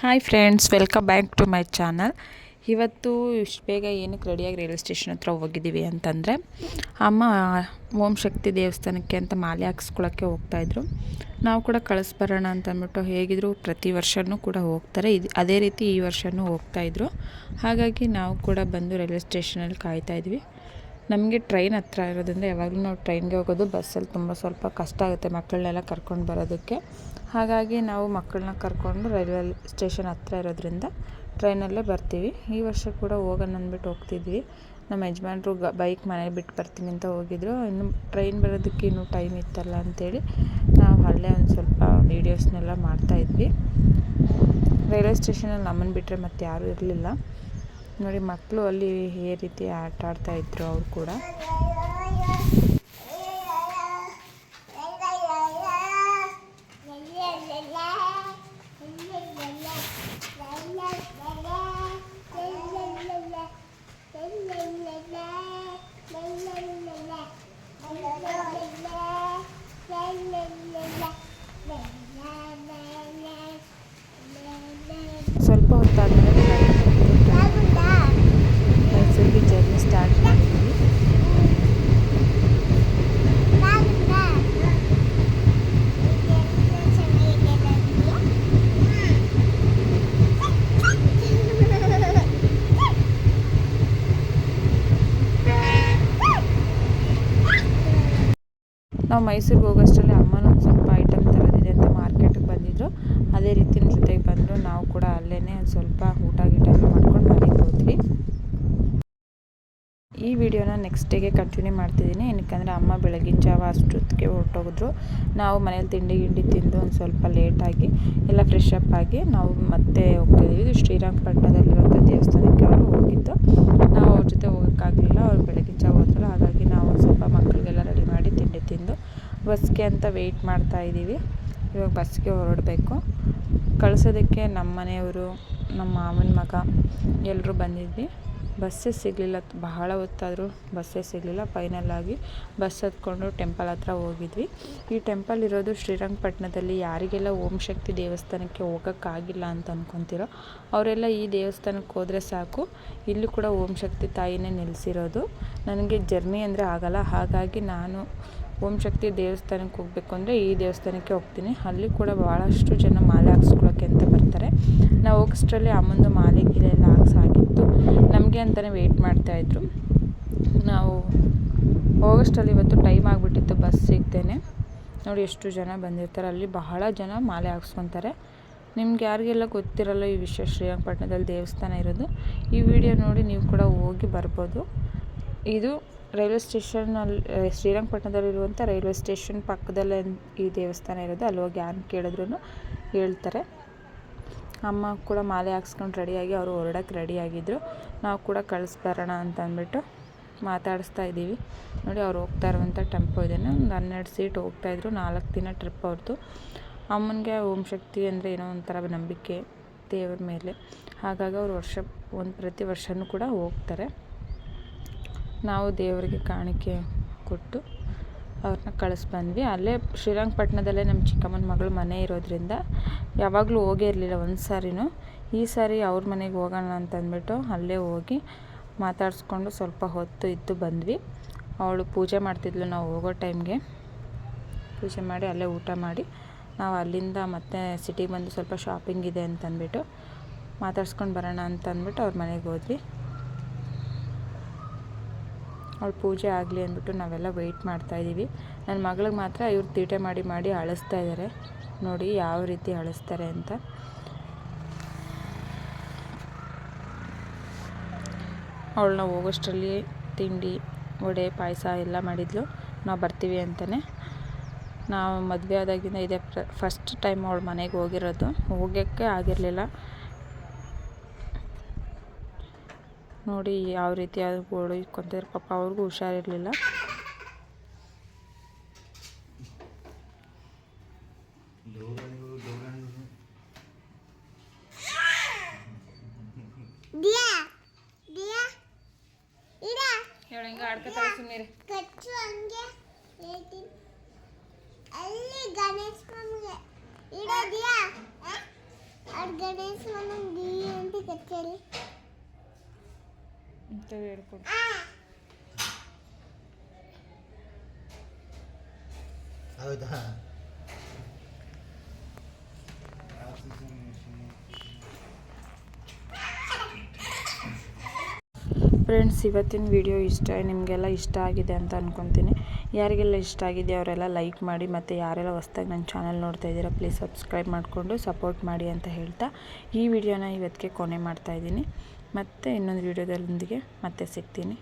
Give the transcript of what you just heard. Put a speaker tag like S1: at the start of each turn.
S1: Hi friends, welcome back to my channel. ಇವತ್ತು ಇಷ್ಟು ಬೇಗ ಏನಕ್ಕೆ ರೆಡಿಯಾಗಿ ರೈಲ್ವೆ ಸ್ಟೇಷನ್ ಹತ್ರ ಹೋಗಿದ್ದೀವಿ ಅಂತಂದರೆ, ಅಮ್ಮ ಓಂ ಶಕ್ತಿ ದೇವಸ್ಥಾನಕ್ಕೆ ಅಂತ ಮಾಲೆ ಹಾಕ್ಸ್ಕೊಳ್ಳೋಕ್ಕೆ ಹೋಗ್ತಾಯಿದ್ರು. ನಾವು ಕೂಡ ಕಳಿಸ್ಬರೋಣ ಅಂತ ಅಂದ್ಬಿಟ್ಟು, ಹೇಗಿದ್ರು ಪ್ರತಿ ವರ್ಷವೂ ಕೂಡ ಹೋಗ್ತಾರೆ, ಅದೇ ರೀತಿ ಈ ವರ್ಷವೂ ಹೋಗ್ತಾಯಿದ್ರು. ಹಾಗಾಗಿ ನಾವು ಕೂಡ ಬಂದು ರೈಲ್ವೆ ಸ್ಟೇಷನಲ್ಲಿ ಕಾಯ್ತಾಯಿದ್ವಿ. ನಮಗೆ ಟ್ರೈನ್ ಹತ್ರ ಇರೋದ್ರಿಂದ ಯಾವಾಗಲೂ ನಾವು ಟ್ರೈನ್ಗೆ ಹೋಗೋದು, ಬಸ್ಸಲ್ಲಿ ಸ್ವಲ್ಪ ಕಷ್ಟ ಆಗುತ್ತೆ ಮಕ್ಕಳನ್ನೆಲ್ಲ ಕರ್ಕೊಂಡು ಬರೋದಕ್ಕೆ. ಹಾಗಾಗಿ ನಾವು ಮಕ್ಕಳನ್ನ ಕರ್ಕೊಂಡು ರೈಲ್ವೆ ಸ್ಟೇಷನ್ ಹತ್ರ ಇರೋದ್ರಿಂದ ಟ್ರೈನಲ್ಲೇ ಬರ್ತೀವಿ. ಈ ವರ್ಷ ಕೂಡ ಹೋಗೋಣ ಅಂದ್ಬಿಟ್ಟು ಹೋಗ್ತಿದ್ವಿ. ನಮ್ಮ ಯಜಮಾನ್ರು ಬೈಕ್ ಮನೇಲಿ ಬಿಟ್ಟು ಬರ್ತೀನಿ ಅಂತ ಹೋಗಿದ್ರು. ಇನ್ನು ಟ್ರೈನ್ ಬರೋದಕ್ಕೆ ಇನ್ನೂ ಟೈಮ್ ಇತ್ತಲ್ಲ ಅಂಥೇಳಿ ನಾವು ಅಲ್ಲೇ ಒಂದು ಸ್ವಲ್ಪ ವೀಡಿಯೋಸ್ನೆಲ್ಲ ಮಾಡ್ತಾಯಿದ್ವಿ. ರೈಲ್ವೆ ಸ್ಟೇಷನಲ್ಲಿ ನಮ್ಮನ್ನು ಬಿಟ್ಟರೆ ಮತ್ತೆ ಯಾರೂ ಇರಲಿಲ್ಲ. ನೋಡಿ, ಮಕ್ಕಳು ಅಲ್ಲಿ ಈ ರೀತಿ ಆಟ ಆಡ್ತಾಯಿದ್ರು ಅವ್ರು ಕೂಡ. ಸ್ವಲ್ಪ ಹೊತ್ತಾದಮೇಲೆ ಮೈಸೂರಿಗೆ ಜರ್ನಿ ಸ್ಟಾರ್ಟ್ ಮಾಡಿದ್ವಿ. ನಾವು ಮೈಸೂರಿಗೆ ಹೋಗೋಷ್ಟರಲ್ಲಿ ಅಮ್ಮನೂ ಒಂದು ಸ್ವಲ್ಪ ಐಟಮ್ ತರೋದಿದೆ ಅಂತ ಮಾರ್ಕೆಟಿಗೆ ಬಂದಿದ್ದರು. ಅದೇ ರೀತಿ ನಮ್ಮ ಜೊತೆಗೆ ಬಂದರು. ನಾವು ಕೂಡ ಅಲ್ಲೇ ಒಂದು ಸ್ವಲ್ಪ ಊಟ ಮಾಡ್ಕೊಂಡು ಮನೆಗೆ ಹೋದ್ವಿ. ಈ ವಿಡಿಯೋನ ನೆಕ್ಸ್ಟ್ ಡೇಗೆ ಕಂಟಿನ್ಯೂ ಮಾಡ್ತಿದ್ದೀನಿ. ಏನಕ್ಕಂದರೆ ಅಮ್ಮ ಬೆಳಗಿನ ಜಾವ ಅಷ್ಟೊತ್ತಿಗೆ ಹೊರಟೋಗಿದ್ರು. ನಾವು ಮನೇಲಿ ತಿಂಡಿ ತಿಂದು ಒಂದು ಸ್ವಲ್ಪ ಲೇಟಾಗಿ ಎಲ್ಲ ಫ್ರೆಶ್ ಅಪ್ ಆಗಿ ನಾವು ಮತ್ತೆ ಹೋಗ್ತಿದ್ದೀವಿ. ಇದು ಶ್ರೀರಂಗಪಟ್ಟಣದಲ್ಲಿರುವಂಥ ದೇವಸ್ಥಾನಕ್ಕೆ ಅವರು ಹೋಗಿದ್ದು. ನಾವು ಅವ್ರ ಜೊತೆ ಹೋಗೋಕ್ಕಾಗಲಿಲ್ಲ, ಅವ್ರು ಬೆಳಗಿನ ಜಾವ ಹೋದ್ರು. ಹಾಗಾಗಿ ನಾವು ಒಂದು ಸ್ವಲ್ಪ ಮಕ್ಕಳಿಗೆಲ್ಲ ರೆಡಿ ಮಾಡಿ ತಿಂಡಿ ತಿಂದು ಬಸ್ಗೆ ಅಂತ ವೆಯ್ಟ್ ಮಾಡ್ತಾಯಿದ್ದೀವಿ. ಇವಾಗ ಬಸ್ಗೆ ಹೊರಡಬೇಕು. ಕಳಿಸೋದಕ್ಕೆ ನಮ್ಮ ಮನೆಯವರು, ನಮ್ಮ ಮಾವನ ಮಗ ಎಲ್ಲರೂ ಬಂದಿದ್ವಿ. ಬಸ್ಸೇ ಸಿಗಲಿಲ್ಲ, ಬಹಳ ಹೊತ್ತಾದರೂ ಬಸ್ಸೇ ಸಿಗಲಿಲ್ಲ. ಫೈನಲ್ಲಾಗಿ ಬಸ್ ಹತ್ಕೊಂಡು ಟೆಂಪಲ್ ಹತ್ರ ಹೋಗಿದ್ವಿ. ಈ ಟೆಂಪಲ್ ಇರೋದು ಶ್ರೀರಂಗಪಟ್ಟಣದಲ್ಲಿ. ಯಾರಿಗೆಲ್ಲ ಓಂ ಶಕ್ತಿ ದೇವಸ್ಥಾನಕ್ಕೆ ಹೋಗೋಕ್ಕಾಗಿಲ್ಲ ಅಂತ ಅಂದ್ಕೊತಿರೋ ಅವರೆಲ್ಲ ಈ ದೇವಸ್ಥಾನಕ್ಕೆ ಹೋದರೆ ಸಾಕು. ಇಲ್ಲೂ ಕೂಡ ಓಂ ಶಕ್ತಿ ತಾಯಿನೇ ನೆಲೆಸಿರೋದು. ನನಗೆ ಜರ್ನಿ ಅಂದರೆ ಆಗಲ್ಲ, ಹಾಗಾಗಿ ನಾನು ಓಂ ಶಕ್ತಿ ದೇವಸ್ಥಾನಕ್ಕೆ ಹೋಗಬೇಕು ಅಂದರೆ ಈ ದೇವಸ್ಥಾನಕ್ಕೆ ಹೋಗ್ತೀನಿ. ಅಲ್ಲಿ ಕೂಡ ಭಾಳಷ್ಟು ಜನ ಮಾಲೆ ಹಾಕ್ಸ್ಕೊಳ್ಳೋಕ್ಕೆ ಅಂತ ಬರ್ತಾರೆ. ನಾವು ಹೋಗೋಷ್ಟರಲ್ಲಿ ಅಮ್ಮಂದು ಮಾಲೆ ಗೀಲೆ ಎಲ್ಲ ಹಾಕ್ಸಾಗಿತ್ತು. ನಮಗೆ ಅಂತಲೇ ವೆಯ್ಟ್ ಮಾಡ್ತಾಯಿದ್ರು. ನಾವು ಹೋಗೋಷ್ಟರಲ್ಲಿ ಇವತ್ತು ಟೈಮ್ ಆಗಿಬಿಟ್ಟಿತ್ತು ಬಸ್ ಸಿಗ್ತೇನೆ. ನೋಡಿ ಎಷ್ಟು ಜನ ಬಂದಿರ್ತಾರೆ. ಅಲ್ಲಿ ಬಹಳ ಜನ ಮಾಲೆ ಹಾಕ್ಸ್ಕೊತಾರೆ. ನಿಮ್ಗೆ ಯಾರಿಗೆಲ್ಲ ಗೊತ್ತಿರಲ್ಲ ಈ ವಿಷಯ, ಶ್ರೀರಂಗಪಟ್ಟಣದಲ್ಲಿ ದೇವಸ್ಥಾನ ಇರೋದು, ಈ ವಿಡಿಯೋ ನೋಡಿ ನೀವು ಕೂಡ ಹೋಗಿ ಬರ್ಬೋದು. ಇದು ರೈಲ್ವೆ ಸ್ಟೇಷನಲ್ಲಿ, ಶ್ರೀರಂಗಪಟ್ಟಣದಲ್ಲಿರುವಂಥ ರೈಲ್ವೆ ಸ್ಟೇಷನ್ ಪಕ್ಕದಲ್ಲೇ ಈ ದೇವಸ್ಥಾನ ಇರೋದು. ಅಲ್ಲಿ ಹೋಗಿ ಯಾರು ಕೇಳಿದ್ರು ಹೇಳ್ತಾರೆ. ಅಮ್ಮ ಕೂಡ ಮಾಲೆ ಹಾಕ್ಸ್ಕೊಂಡು ರೆಡಿಯಾಗಿ ಅವರು ಹೊರಡೋಕ್ಕೆ ರೆಡಿಯಾಗಿದ್ದರು. ನಾವು ಕೂಡ ಕಳಿಸ್ಬರೋಣ ಅಂತ ಅಂದ್ಬಿಟ್ಟು ಮಾತಾಡಿಸ್ತಾ ಇದ್ದೀವಿ. ನೋಡಿ, ಅವ್ರು ಹೋಗ್ತಾ ಇರುವಂಥ ಟೆಂಪೋ ಇದೆ. ಒಂದು 12 ಸೀಟ್ ಹೋಗ್ತಾಯಿದ್ರು. 4 ದಿನ ಟ್ರಿಪ್ ಅವ್ರದ್ದು. ಅಮ್ಮನಿಗೆ ಓಂ ಶಕ್ತಿ ಅಂದರೆ ಏನೋ ಒಂಥರ ನಂಬಿಕೆ ದೇವ್ರ ಮೇಲೆ. ಹಾಗಾಗಿ ಅವರು ಪ್ರತಿ ವರ್ಷವೂ ಕೂಡ ಹೋಗ್ತಾರೆ. ನಾವು ದೇವರಿಗೆ ಕಾಣಿಕೆ ಕೊಟ್ಟು ಅವ್ರನ್ನ ಕಳಿಸ್ಬಂದ್ವಿ. ಅಲ್ಲೇ ಶ್ರೀರಂಗಪಟ್ಟಣದಲ್ಲೇ ನಮ್ಮ ಚಿಕ್ಕಮ್ಮನ ಮಗಳು ಮನೆ ಇರೋದ್ರಿಂದ ಯಾವಾಗಲೂ ಹೋಗೇ ಇರಲಿಲ್ಲ ಒಂದು ಸಾರಿನೂ. ಈ ಸಾರಿ ಅವ್ರ ಮನೆಗೆ ಹೋಗೋಣ ಅಂತಂದ್ಬಿಟ್ಟು ಅಲ್ಲೇ ಹೋಗಿ ಮಾತಾಡಿಸ್ಕೊಂಡು ಸ್ವಲ್ಪ ಹೊತ್ತು ಇದ್ದು ಬಂದ್ವಿ. ಅವಳು ಪೂಜೆ ಮಾಡ್ತಿದ್ಲು. ನಾವು ಹೋಗೋ ಟೈಮ್ಗೆ ಪೂಜೆ ಮಾಡಿ ಅಲ್ಲೇ ಊಟ ಮಾಡಿ ನಾವು ಅಲ್ಲಿಂದ ಮತ್ತೆ ಸಿಟಿಗೆ ಬಂದು ಸ್ವಲ್ಪ ಶಾಪಿಂಗ್ ಇದೆ ಅಂತಂದ್ಬಿಟ್ಟು ಮಾತಾಡ್ಸ್ಕೊಂಡು ಬರೋಣ ಅಂತಂದ್ಬಿಟ್ಟು ಅವ್ರ ಮನೆಗೆ ಹೋದ್ವಿ. ಅವಳು ಪೂಜೆ ಆಗಲಿ ಅಂದ್ಬಿಟ್ಟು ನಾವೆಲ್ಲ ವೆಯ್ಟ್ ಮಾಡ್ತಾಯಿದ್ದೀವಿ. ನನ್ನ ಮಗಳಿಗೆ ಮಾತ್ರ ಇವ್ರು ತೀಟೆ ಮಾಡಿ ಅಳಿಸ್ತಾ ಇದ್ದಾರೆ. ನೋಡಿ ಯಾವ ರೀತಿ ಅಳಿಸ್ತಾರೆ ಅಂತ. ಅವಳನ್ನ ಹೋಗೋಷ್ಟರಲ್ಲಿ ತಿಂಡಿ, ವಡೆ, ಪಾಯಸ ಎಲ್ಲ ಮಾಡಿದ್ಲು. ನಾವು ಬರ್ತೀವಿ ಅಂತಲೇ. ನಾವು ಮದುವೆ ಆದಾಗಿಂದ ಇದೇ ಫಸ್ಟ್ ಟೈಮ್ ಅವಳ ಮನೆಗೆ ಹೋಗಿರೋದು. ಹೋಗೋಕ್ಕೆ ಆಗಿರಲಿಲ್ಲ. ನೋಡಿ ಯಾವ ರೀತಿ ಅದು ಗೋಳು ಇಟ್ಕೊತಾರೆ. ಪಾಪ ಅವ್ರಿಗೂ ಹುಷಾರಿರಲಿಲ್ಲ. ಅಂತ ಹೇಳ್ಕೊಡು.
S2: ಹೌದಾ?
S1: ಫ್ರೆಂಡ್ಸ್, ಇವತ್ತಿನ ವಿಡಿಯೋ ನಿಮಗೆಲ್ಲ ಇಷ್ಟ ಆಗಿದೆ ಅಂತ ಅಂದ್ಕೊತೀನಿ. ಯಾರಿಗೆಲ್ಲ ಇಷ್ಟ ಆಗಿದೆ ಅವರೆಲ್ಲ ಲೈಕ್ ಮಾಡಿ, ಮತ್ತು ಯಾರೆಲ್ಲ ಹೊಸ್ದಾಗಿ ನನ್ನ ಚಾನಲ್ ನೋಡ್ತಾ ಇದ್ದೀರಾ ಪ್ಲೀಸ್ ಸಬ್ಸ್ಕ್ರೈಬ್ ಮಾಡಿಕೊಂಡು ಸಪೋರ್ಟ್ ಮಾಡಿ ಅಂತ ಹೇಳ್ತಾ ಈ ವಿಡಿಯೋನ ಇವತ್ತಿಗೆ ಕೊನೆ ಮಾಡ್ತಾಯಿದ್ದೀನಿ. ಮತ್ತೆ ಇನ್ನೊಂದು ವಿಡಿಯೋದೊಂದಿಗೆ ಮತ್ತೆ ಸಿಗ್ತೀನಿ.